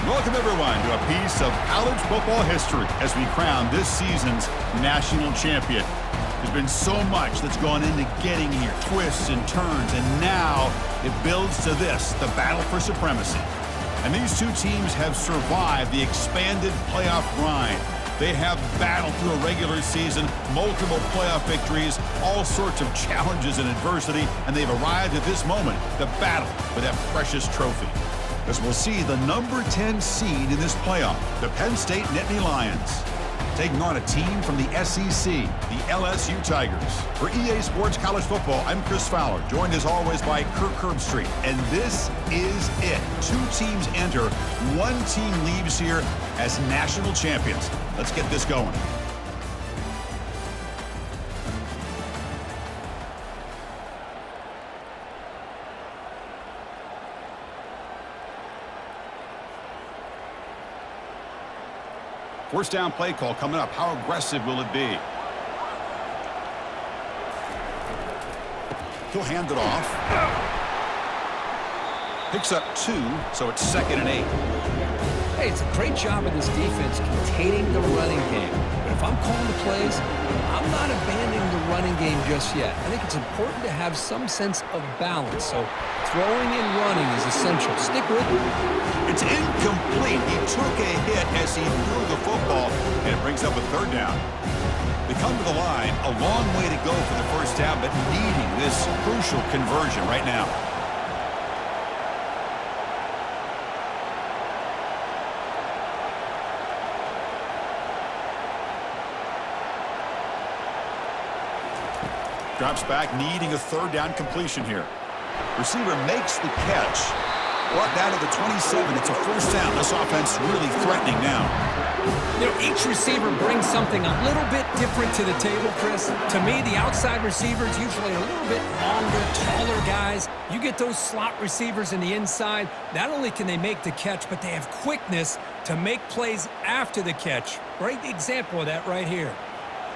Welcome, everyone, to a piece of college football history as we crown this season's national champion. There's been so much that's gone into getting here, twists and turns, and now it builds to this, the battle for supremacy. And these two teams have survived the expanded playoff grind. They have battled through a regular season, multiple playoff victories, all sorts of challenges and adversity, and they've arrived at this moment, the battle for that precious trophy. As we'll see the number 10 seed in this playoff, the Penn State Nittany Lions, taking on a team from the SEC, the LSU Tigers. For EA Sports College Football, I'm Chris Fowler, joined as always by Kirk Herbstreit. And this is it. Two teams enter, one team leaves here as national champions. Let's get this going. First down play call coming up. How aggressive will it be? He'll hand it off. Picks up 2, so it's 2nd and 8. Hey, it's a great job of this defense containing the running game. But if I'm calling the plays, I'm not abandoning the running game just yet. I think it's important to have some sense of balance. So throwing and running is essential. Stick with it. It's incomplete. He took a hit as he threw the football, and it brings up a 3rd down. They come to the line, a long way to go for the first down, but needing this crucial conversion right now. Drops back, needing a 3rd down completion here. Receiver makes the catch. Brought down to the 27. It's a first down. This offense really threatening now. You know, each receiver brings something a little bit different to the table, Chris. To me, the outside receiver is usually a little bit longer, taller guys. You get those slot receivers in the inside, not only can they make the catch, but they have quickness to make plays after the catch. Great example of that right here.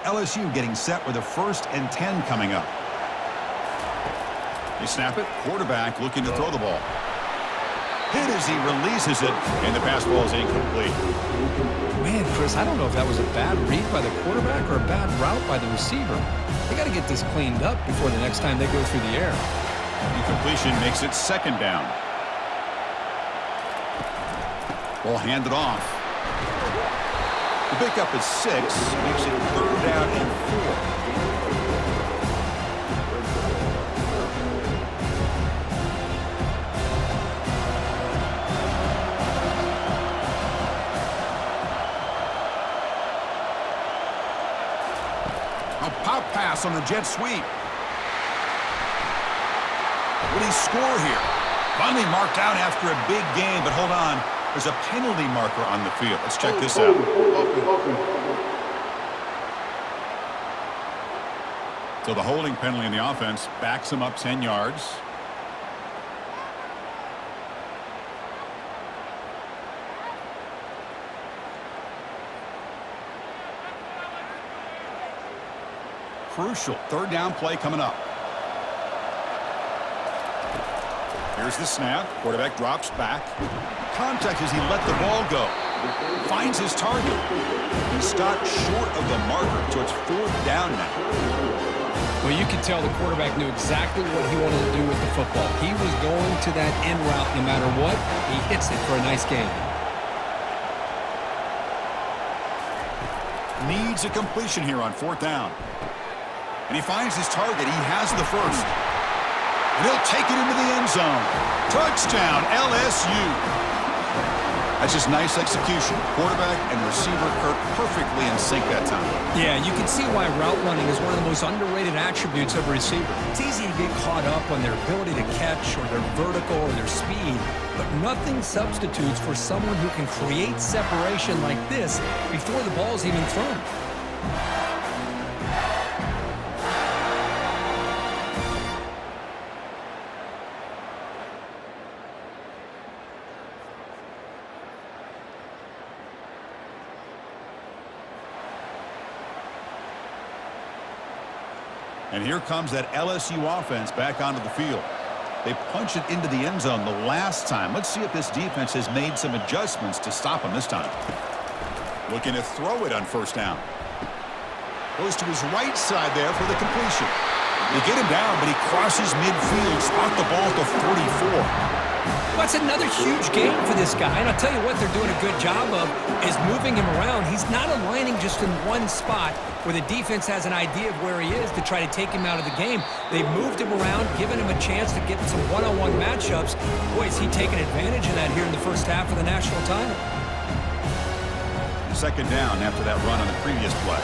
LSU getting set with a 1st and 10 coming up. They snap it. Quarterback looking to throw the ball. Hit as he releases it, and the pass ball is incomplete. Man, Chris, I don't know if that was a bad read by the quarterback or a bad route by the receiver. They got to get this cleaned up before the next time they go through the air. Incompletion makes it 2nd down. Ball handed off. The pickup is 6, makes it 3rd down and 4. A pop pass on the jet sweep. Will he score here? Finally marked out after a big game, but hold on. There's a penalty marker on the field. Let's check this out. So the holding penalty in the offense backs him up 10 yards. Crucial 3rd down play coming up. Here's the snap. Quarterback drops back. Contact as he let the ball go. Finds his target. He stopped short of the marker, so it's 4th down now. Well, you can tell the quarterback knew exactly what he wanted to do with the football. He was going to that end route no matter what. He hits it for a nice gain. Needs a completion here on 4th down. And he finds his target. He has the 1st. And he'll take it into the end zone. Touchdown, LSU. That's just nice execution. Quarterback and receiver Kirk perfectly in sync that time. Yeah, you can see why route running is one of the most underrated attributes of a receiver. It's easy to get caught up on their ability to catch or their vertical or their speed, but nothing substitutes for someone who can create separation like this before the ball's even thrown. And here comes that LSU offense back onto the field. They punched it into the end zone the last time. Let's see if this defense has made some adjustments to stop him this time. Looking to throw it on first down. Goes to his right side there for the completion. They get him down, but he crosses midfield, spot the ball to 44. That's another huge game for this guy, and I'll tell you what they're doing a good job of is moving him around. He's not aligning just in one spot where the defense has an idea of where he is to try to take him out of the game. They've moved him around, given him a chance to get some one-on-one matchups. Boy, is he taking advantage of that here in the first half of the national title. Second down after that run on the previous play.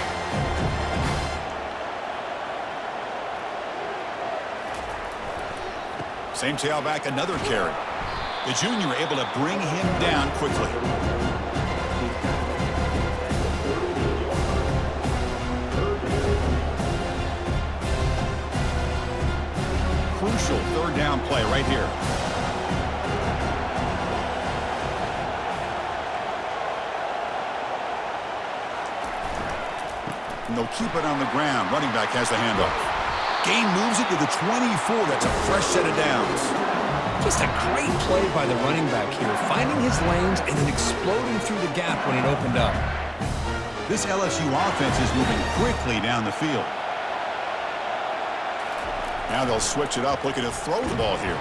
Same tailback, another carry. The junior able to bring him down quickly. Crucial third down play right here. And they'll keep it on the ground. Running back has the handoff. Gain moves it to the 24. That's a fresh set of downs. Just a great play by the running back here, finding his lanes and then exploding through the gap when it opened up. This LSU offense is moving quickly down the field. Now they'll switch it up, looking to throw the ball here.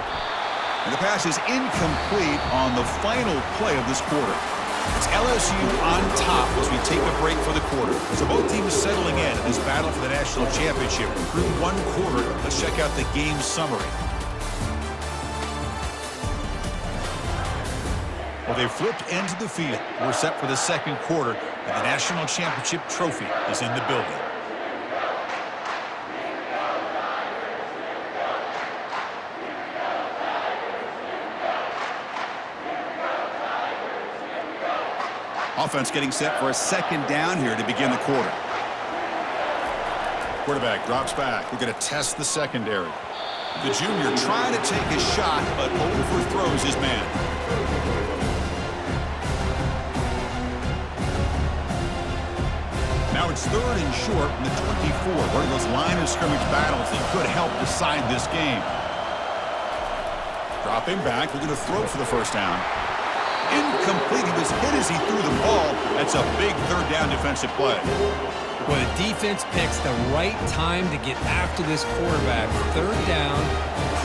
And the pass is incomplete on the final play of this quarter. It's LSU on top as we take a break for the quarter. So both teams settling in this battle for the national championship. Through one quarter, let's check out the game summary. Well, they flipped into the field. We're set for the second quarter, and the national championship trophy is in the building. Offense getting set for a second down here to begin the quarter. Quarterback drops back. We're going to test the secondary. The junior trying to take a shot, but overthrows his man. Now it's third and short from the 24. One of those line of scrimmage battles that could help decide this game. Dropping back. We're going to throw for the first down. Incomplete. He was hit as he threw the ball. That's a big third down defensive play. Well, the defense picks the right time to get after this quarterback. Third down,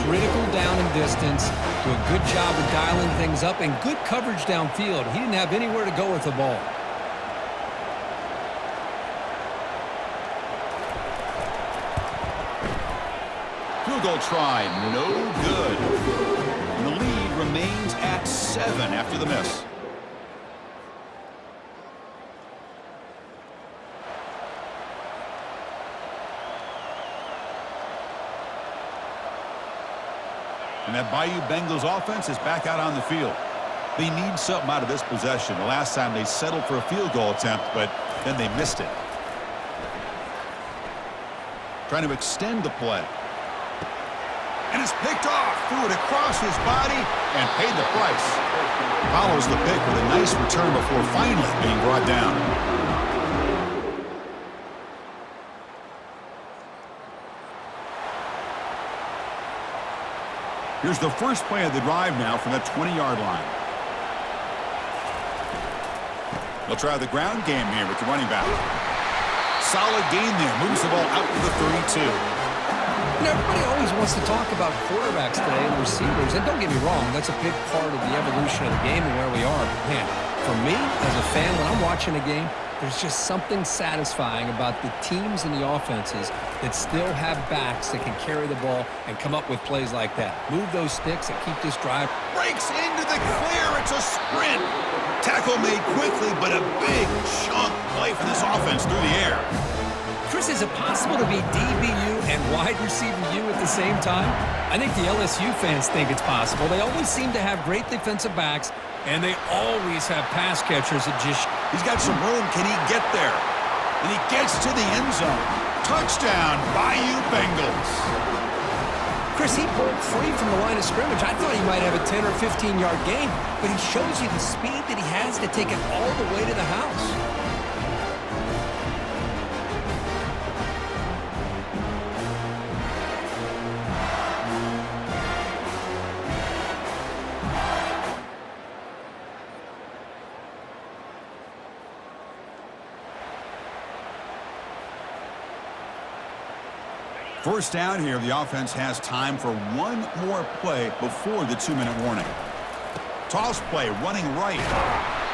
critical down and distance. Do a good job of dialing things up and good coverage downfield. He didn't have anywhere to go with the ball. Field goal try, no good. And the lead remains at 7 after the miss. And that Bayou Bengals offense is back out on the field. They need something out of this possession. The last time they settled for a field goal attempt, but then they missed it. Trying to extend the play. And it's picked off. Threw it across his body and paid the price. Follows the pick with a nice return before finally being brought down. Here's the first play of the drive now from the 20-yard line. They'll try the ground game here with the running back. Solid gain there. Moves the ball out to the 32. You know, everybody always wants to talk about quarterbacks today and receivers, and don't get me wrong, that's a big part of the evolution of the game and where we are. But man, for me, as a fan, when I'm watching a game, there's just something satisfying about the teams and the offenses that still have backs that can carry the ball and come up with plays like that. Move those sticks and keep this drive. Breaks into the clear. It's a sprint. Tackle made quickly, but a big chunk play for this offense through the air. Chris, is it possible to be DBU and wide receiver U at the same time? I think the LSU fans think it's possible. They always seem to have great defensive backs, and they always have pass catchers that just... He's got some room. Can he get there? And he gets to the end zone. Touchdown, Bayou Bengals. Chris, he broke free from the line of scrimmage. I thought he might have a 10 or 15-yard gain, but he shows you the speed that he has to take it all the way to the house. First down here, the offense has time for one more play before the 2-minute warning. Toss play, running right.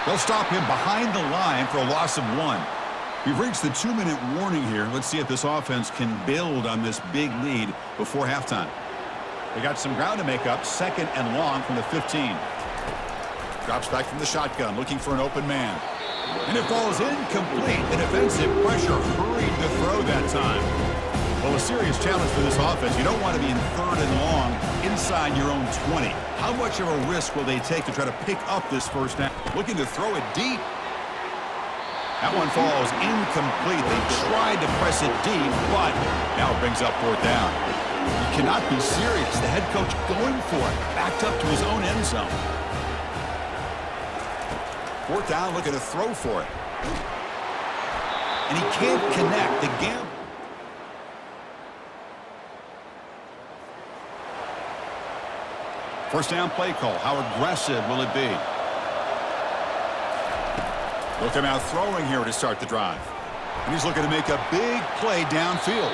They'll stop him behind the line for a loss of 1. We've reached the 2-minute warning here. Let's see if this offense can build on this big lead before halftime. They got some ground to make up, 2nd and long from the 15. Drops back from the shotgun, looking for an open man. And it falls incomplete. The defensive pressure hurried the throw that time. Well, a serious challenge for this offense. You don't want to be in 3rd and long inside your own 20. How much of a risk will they take to try to pick up this first down? Looking to throw it deep. That one falls incomplete. They tried to press it deep, but now it brings up 4th down. You cannot be serious. The head coach going for it, backed up to his own end zone. 4th down, looking to throw for it. And he can't connect. The gamble. First down play call. How aggressive will it be? Look him out throwing here to start the drive. And he's looking to make a big play downfield.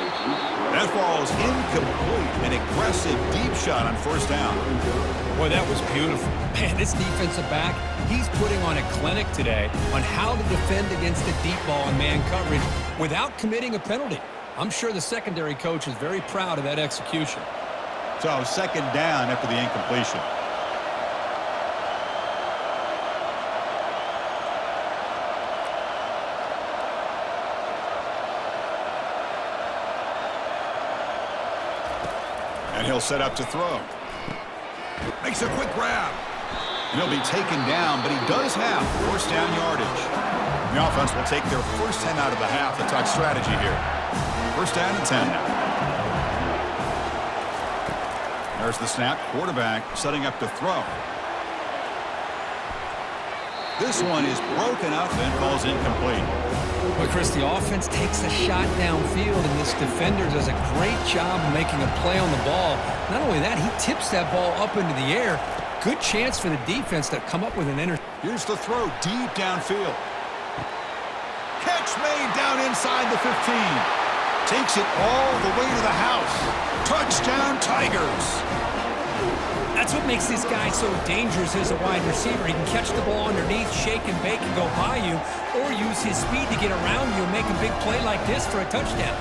That falls incomplete. An aggressive deep shot on first down. Boy, that was beautiful. Man, this defensive back, he's putting on a clinic today on how to defend against the deep ball and man coverage without committing a penalty. I'm sure the secondary coach is very proud of that execution. So 2nd down after the incompletion. And he'll set up to throw. Makes a quick grab. And he'll be taken down, but he does have first down yardage. The offense will take their first 10 out of the half. The tuck strategy here. First down and 10 now. There's the snap. Quarterback setting up to throw. This one is broken up and falls incomplete. But Chris, the offense takes a shot downfield, and this defender does a great job of making a play on the ball. Not only that, he tips that ball up into the air. Good chance for the defense to come up with an interception. Here's the throw deep downfield. Catch made down inside the 15. Takes it all the way to the house. Touchdown, Tigers. That's what makes this guy so dangerous as a wide receiver. He can catch the ball underneath, shake and bake and go by you, or use his speed to get around you and make a big play like this for a touchdown.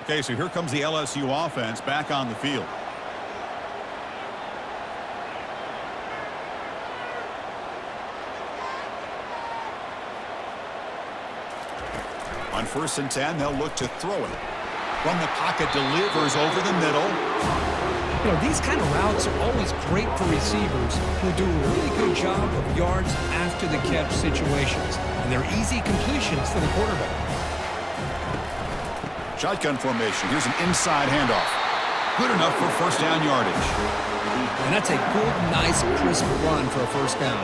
Okay, so here comes the LSU offense back on the field. On 1st and 10, they'll look to throw it. From the pocket, delivers over the middle. You know, these kind of routes are always great for receivers who do a really good job of yards after the catch situations. And they're easy completions for the quarterback. Shotgun formation. Here's an inside handoff. Good enough for first down yardage. And that's a good, nice, crisp run for a first down.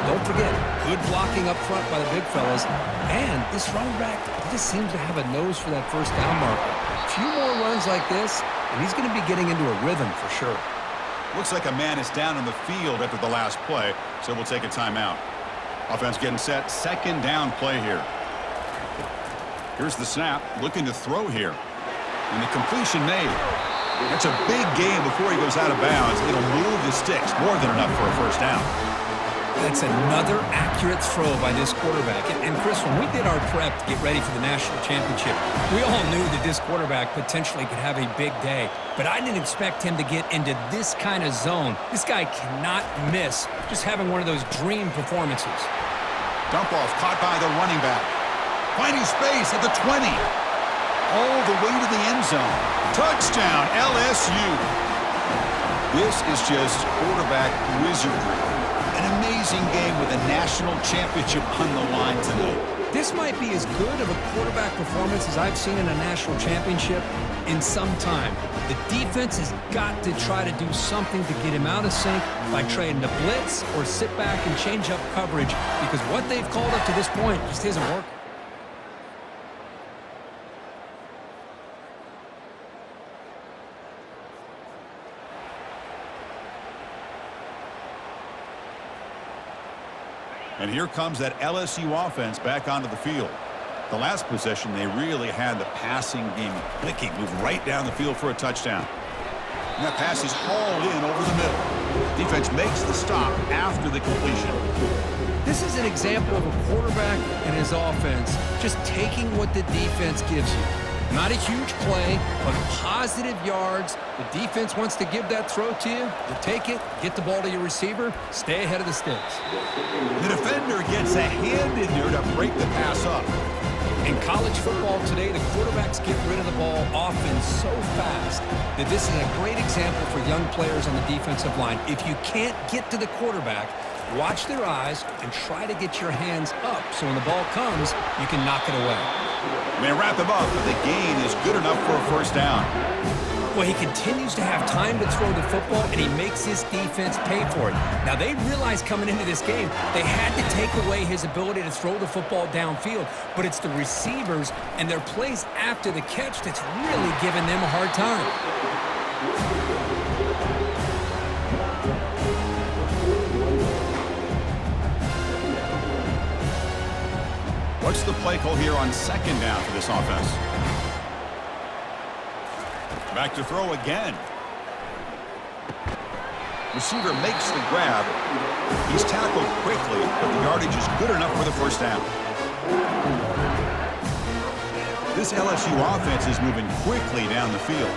Don't forget, good blocking up front by the big fellas. And this running back just seems to have a nose for that first down marker. A few more runs like this, and he's going to be getting into a rhythm for sure. Looks like a man is down on the field after the last play, so we'll take a timeout. Offense getting set. 2nd down play here. Here's the snap, looking to throw here. And the completion made. That's a big gain before he goes out of bounds. It'll move the sticks, more than enough for a first down. That's another accurate throw by this quarterback. And Chris, when we did our prep to get ready for the national championship, we all knew that this quarterback potentially could have a big day. But I didn't expect him to get into this kind of zone. This guy cannot miss just having one of those dream performances. Dump off caught by the running back. Finding space at the 20. All the way to the end zone. Touchdown, LSU. This is just quarterback wizardry. An amazing game with a national championship on the line tonight. This might be as good of a quarterback performance as I've seen in a national championship in some time. The defense has got to try to do something to get him out of sync by trading the blitz or sit back and change up coverage, because what they've called up to this point just isn't working. And here comes that LSU offense back onto the field. The last possession, they really had the passing game clicking, moved right down the field for a touchdown. And that pass is hauled in over the middle. Defense makes the stop after the completion. This is an example of a quarterback and his offense just taking what the defense gives you. Not a huge play, but positive yards. The defense wants to give that throw to you. You take it, get the ball to your receiver, stay ahead of the sticks. The defender gets a hand in there to break the pass up. In college football today, the quarterbacks get rid of the ball often so fast that this is a great example for young players on the defensive line. If you can't get to the quarterback, watch their eyes and try to get your hands up so when the ball comes, you can knock it away. They wrap him up, but the gain is good enough for a first down. Well, he continues to have time to throw the football, and he makes his defense pay for it. Now, they realized coming into this game they had to take away his ability to throw the football downfield, but it's the receivers and their plays after the catch that's really giving them a hard time. What's the play call here on second down for this offense? Back to throw again. Receiver makes the grab. He's tackled quickly, but the yardage is good enough for the first down. This LSU offense is moving quickly down the field.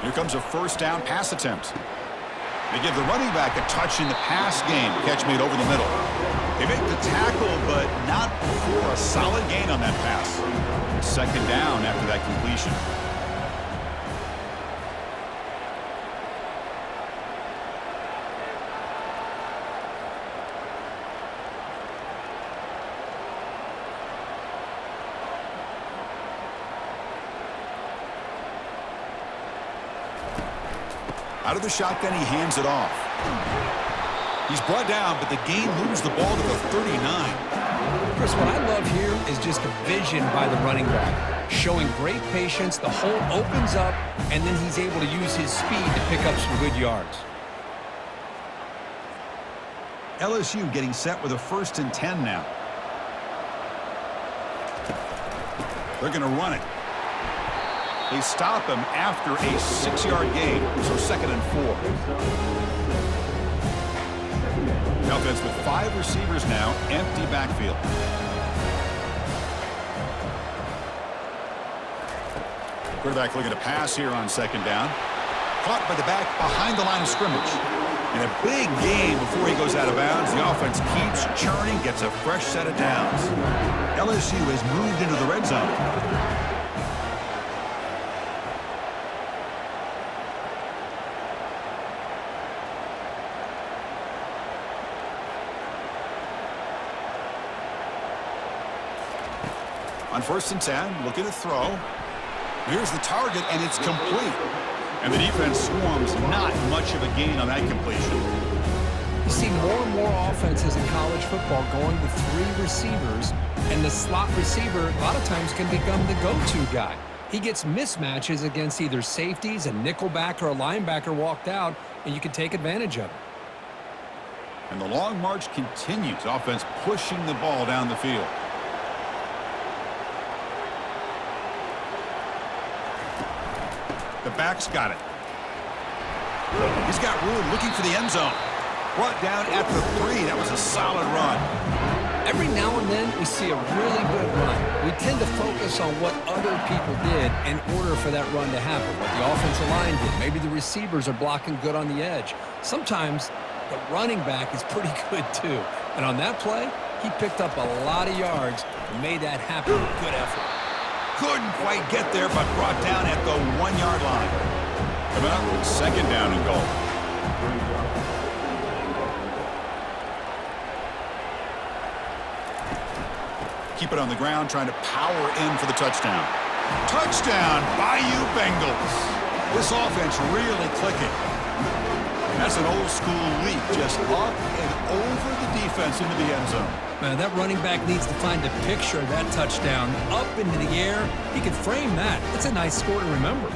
Here comes a first down pass attempt. They give the running back a touch in the pass game. Catch made over the middle. They make the tackle, but not for a solid gain on that pass. Second down after that completion. Out of the shotgun, he hands it off. He's brought down, but the gain moves the ball to the 39. Chris, what I love here is just the vision by the running back. Showing great patience, the hole opens up, and then he's able to use his speed to pick up some good yards. LSU getting set with a 1st and 10 now. They're going to run it. They stop him after a 6-yard gain, so 2nd and 4. The offense with 5 receivers now, empty backfield. Quarterback looking to pass here on 2nd down. Caught by the back behind the line of scrimmage. And a big gain before he goes out of bounds. The offense keeps churning, gets a fresh set of downs. LSU has moved into the red zone. On 1st and 10, looking to throw. Here's the target, and it's complete. And the defense swarms not much of a gain on that completion. You see more and more offenses in college football going with 3 receivers, and the slot receiver a lot of times can become the go-to guy. He gets mismatches against either safeties, a nickelback, or a linebacker walked out, and you can take advantage of it. And the long march continues. Offense pushing the ball down the field. The back's got it. He's got Rouge looking for the end zone. Brought down at the 3. That was a solid run. Every now and then we see a really good run. We tend to focus on what other people did in order for that run to happen. What the offensive line did. Maybe the receivers are blocking good on the edge. Sometimes the running back is pretty good too. And on that play, he picked up a lot of yards and made that happen with good effort. Couldn't quite get there, but brought down at the 1-yard line. Coming up, 2nd down and goal. Keep it on the ground, trying to power in for the touchdown. Touchdown, Bayou Bengals. This offense really clicking. That's an old school leap, just up and over the defense into the end zone. Man, that running back needs to find a picture of that touchdown. Up into the air, he could frame that. That's a nice score to remember.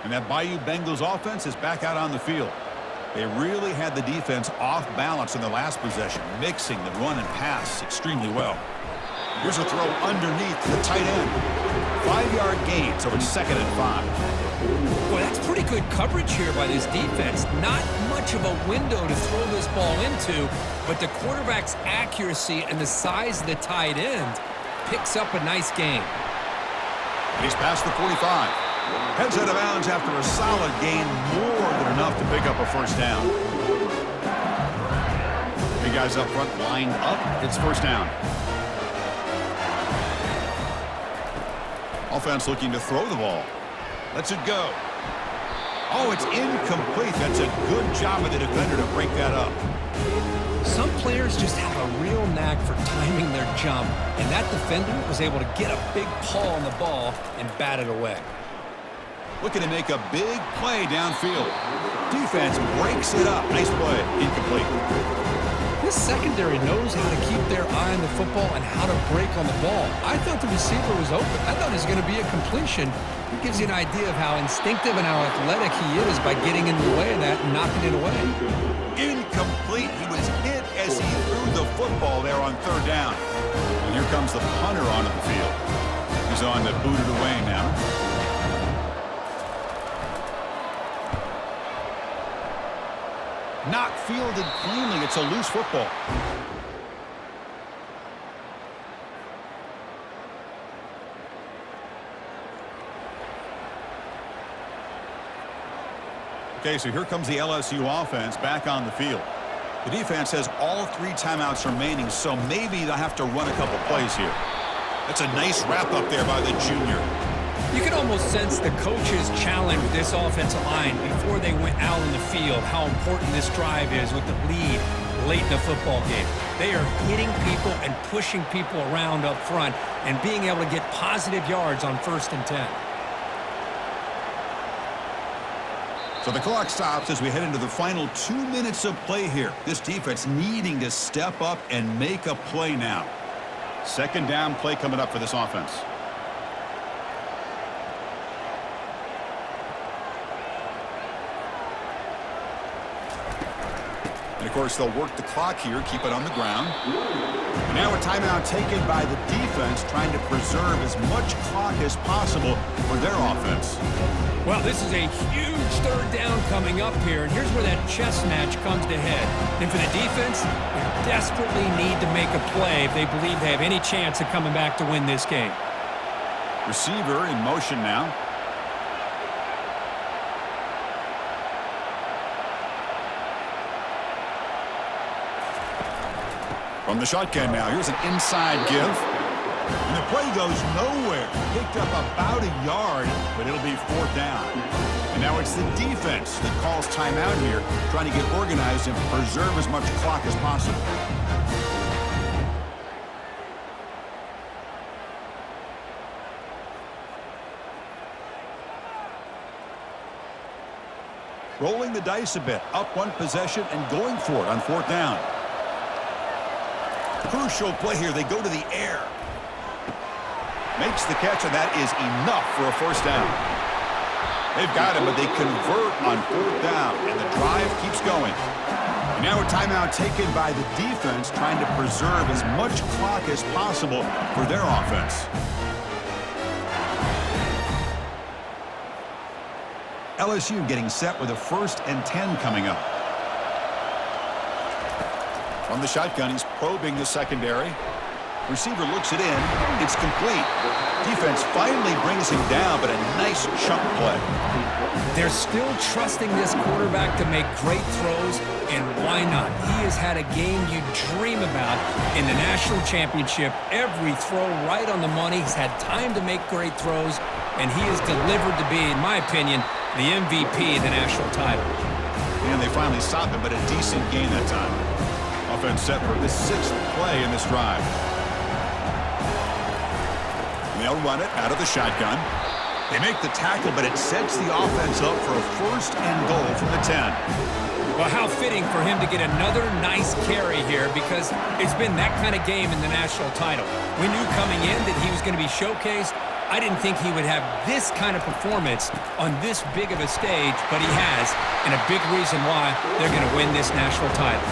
And that Bayou Bengals offense is back out on the field. They really had the defense off balance in the last possession, mixing the run and pass extremely well. Here's a throw underneath to the tight end. 5-yard gain, so it's 2nd and 5. Boy, that's pretty good coverage here by this defense. Not much of a window to throw this ball into, but the quarterback's accuracy and the size of the tight end picks up a nice gain. He's past the 45. Heads out of bounds after a solid gain, more than enough to pick up a first down. Big guys up front lined up. It's first down. Offense looking to throw the ball. Lets it go. Oh, it's incomplete. That's a good job of the defender to break that up. Some players just have a real knack for timing their jump, and that defender was able to get a big paw on the ball and bat it away. Looking to make a big play downfield. Defense breaks it up. Nice play. Incomplete. This secondary knows how to keep their eye on the football and how to break on the ball. I thought the receiver was open. I thought it was going to be a completion. It gives you an idea of how instinctive and how athletic he is by getting in the way of that and knocking it away. Incomplete. He was hit as he threw the football there on 3rd down. And here comes the punter onto the field. He's on to boot it away now. Not fielded cleanly. It's a loose football. Okay, so here comes the LSU offense back on the field. The defense has all 3 timeouts remaining, so maybe they'll have to run a couple plays here. That's a nice wrap up there by the junior. You can almost sense the coaches challenge this offensive line before they went out in the field, how important this drive is with the lead late in the football game. They are hitting people and pushing people around up front and being able to get positive yards on 1st and 10. So the clock stops as we head into the final 2 minutes of play here. This defense needing to step up and make a play now. 2nd down play coming up for this offense. And, of course, they'll work the clock here, keep it on the ground. And now a timeout taken by the defense, trying to preserve as much clock as possible for their offense. Well, this is a huge 3rd down coming up here, and here's where that chess match comes to head. And for the defense, they desperately need to make a play if they believe they have any chance of coming back to win this game. Receiver in motion now. From the shotgun now, here's an inside give. And the play goes nowhere. Picked up about a yard, but it'll be 4th down. And now it's the defense that calls timeout here, trying to get organized and preserve as much clock as possible. Rolling the dice a bit, up 1 possession and going for it on 4th down. Crucial play here. They go to the air. Makes the catch, and that is enough for a 1st down. They've got him, but they convert on 4th down, and the drive keeps going. And now a timeout taken by the defense, trying to preserve as much clock as possible for their offense. LSU getting set with a 1st and 10 coming up. From the shotgun, he's probing the secondary. Receiver looks it in. It's complete. Defense finally brings him down, but a nice chunk play. They're still trusting this quarterback to make great throws, and why not? He has had a game you dream about in the national championship. Every throw right on the money. He's had time to make great throws, and he has delivered to be, in my opinion, the MVP of the national title. And they finally stopped him, but a decent game that time. A Offense set for the 6th play in this drive. And they'll run it out of the shotgun. They make the tackle, but it sets the offense up for a 1st and goal from the 10. Well, how fitting for him to get another nice carry here, because it's been that kind of game in the national title. We knew coming in that he was going to be showcased. I didn't think he would have this kind of performance on this big of a stage, but he has, and a big reason why they're going to win this national title.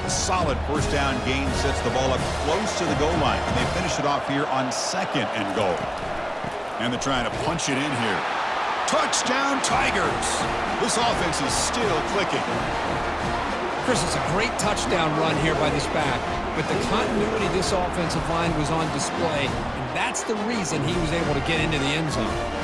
A solid 1st down gain sets the ball up close to the goal line, and they finish it off here on 2nd and goal. And they're trying to punch it in here. Touchdown, Tigers! This offense is still clicking. Chris, it's a great touchdown run here by this back, but the continuity of this offensive line was on display, and that's the reason he was able to get into the end zone.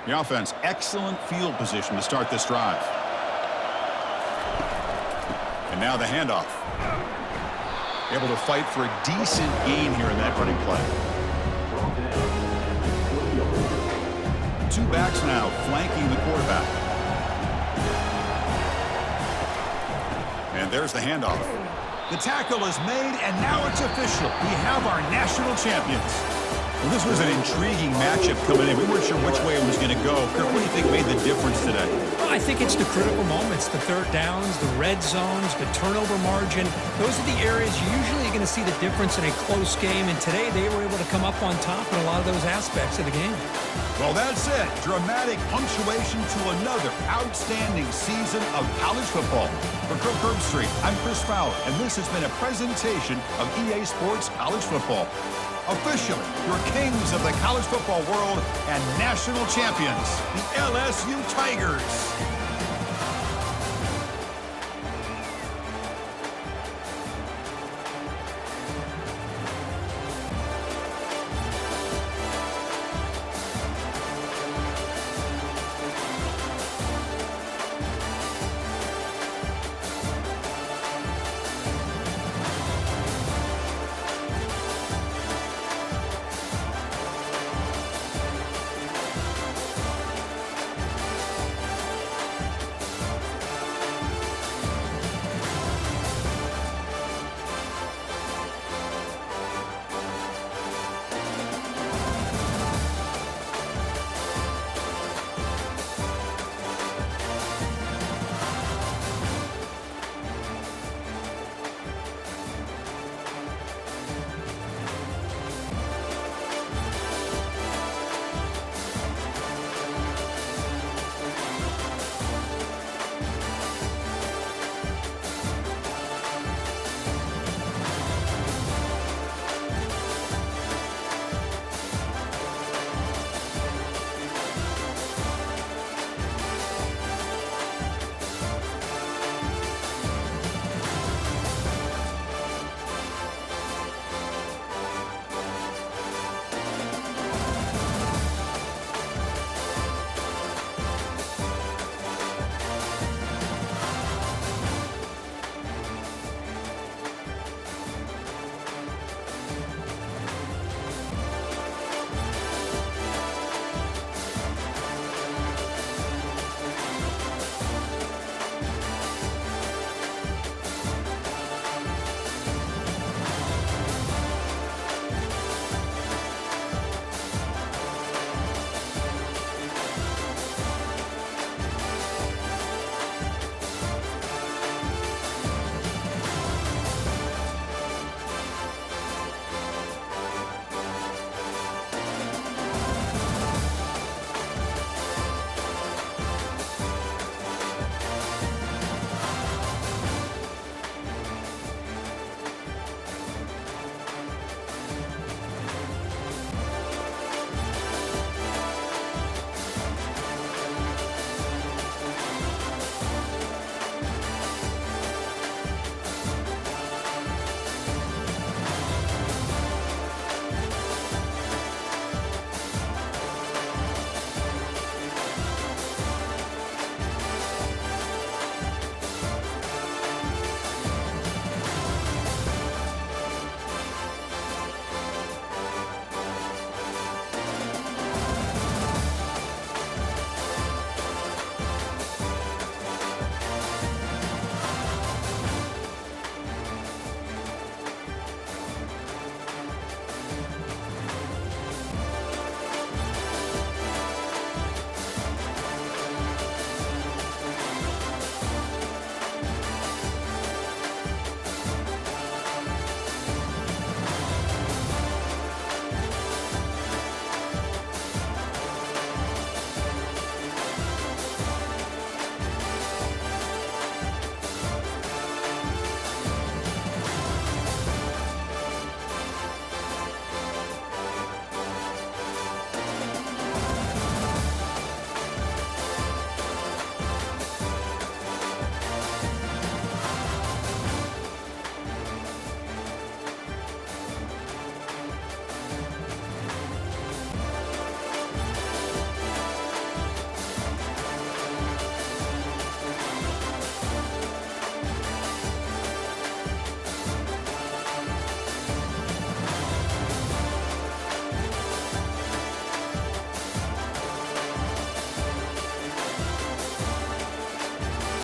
The offense, excellent field position to start this drive. And now the handoff. Able to fight for a decent gain here in that running play. 2 backs now flanking the quarterback. And there's the handoff. The tackle is made, and now it's official. We have our national champions. Well, this was an intriguing matchup coming in. We weren't sure which way it was going to go. Kirk, what do you think made the difference today? Well, I think it's the critical moments, the 3rd downs, the red zones, the turnover margin. Those are the areas you're usually going to see the difference in a close game, and today they were able to come up on top in a lot of those aspects of the game. Well, that's it. Dramatic punctuation to another outstanding season of college football. For Kirk Herbstreit, I'm Chris Fowler, and this has been a presentation of EA Sports College Football. Officially, your kings of the college football world and national champions, the LSU Tigers.